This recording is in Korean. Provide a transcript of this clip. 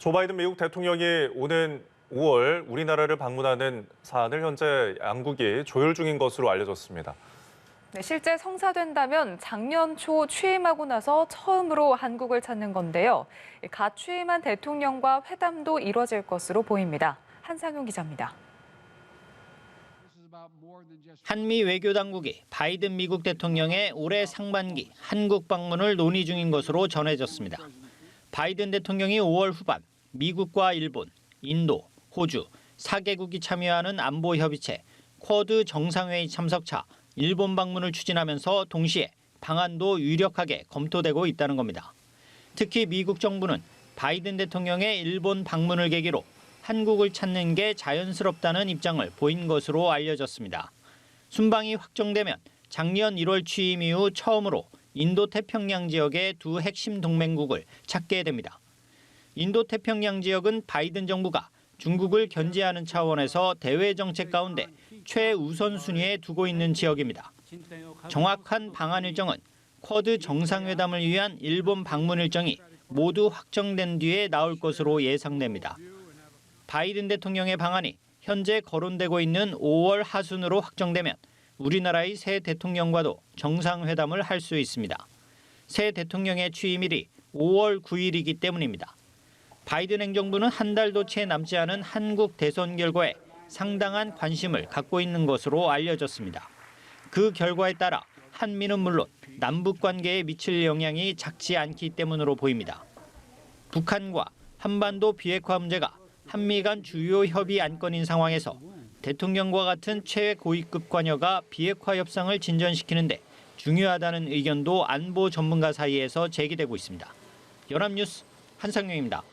조 바이든 미국 대통령이 오는 5월 우리나라를 방문하는 사안을 현재 양국이 조율 중인 것으로 알려졌습니다. 네, 실제 성사된다면 작년 초 취임하고 나서 처음으로 한국을 찾는 건데요. 갓 취임한 대통령과 회담도 이뤄질 것으로 보입니다. 한상용 기자입니다. 한미 외교 당국이 바이든 미국 대통령의 올해 상반기 한국 방문을 논의 중인 것으로 전해졌습니다. 바이든 대통령이 5월 후반 미국과 일본, 인도, 호주 4개국이 참여하는 안보협의체 쿼드 정상회의 참석차 일본 방문을 추진하면서 동시에 방안도 유력하게 검토되고 있다는 겁니다. 특히 미국 정부는 바이든 대통령의 일본 방문을 계기로 한국을 찾는 게 자연스럽다는 입장을 보인 것으로 알려졌습니다. 순방이 확정되면 작년 1월 취임 이후 처음으로 인도태평양 지역의 두 핵심 동맹국을 찾게 됩니다. 인도태평양 지역은 바이든 정부가 중국을 견제하는 차원에서 대외 정책 가운데 최우선순위에 두고 있는 지역입니다. 정확한 방한 일정은 쿼드 정상회담을 위한 일본 방문 일정이 모두 확정된 뒤에 나올 것으로 예상됩니다. 바이든 대통령의 방안이 현재 거론되고 있는 5월 하순으로 확정되면 우리나라의 새 대통령과도 정상회담을 할 수 있습니다. 새 대통령의 취임일이 5월 9일이기 때문입니다. 바이든 행정부는 한 달도 채 남지 않은 한국 대선 결과에 상당한 관심을 갖고 있는 것으로 알려졌습니다. 그 결과에 따라 한미는 물론 남북 관계에 미칠 영향이 작지 않기 때문으로 보입니다. 북한과 한반도 비핵화 문제가 한미 간 주요 협의 안건인 상황에서 대통령과 같은 최고위급 관여가 비핵화 협상을 진전시키는데 중요하다는 의견도 안보 전문가 사이에서 제기되고 있습니다. 연합뉴스 한상용입니다.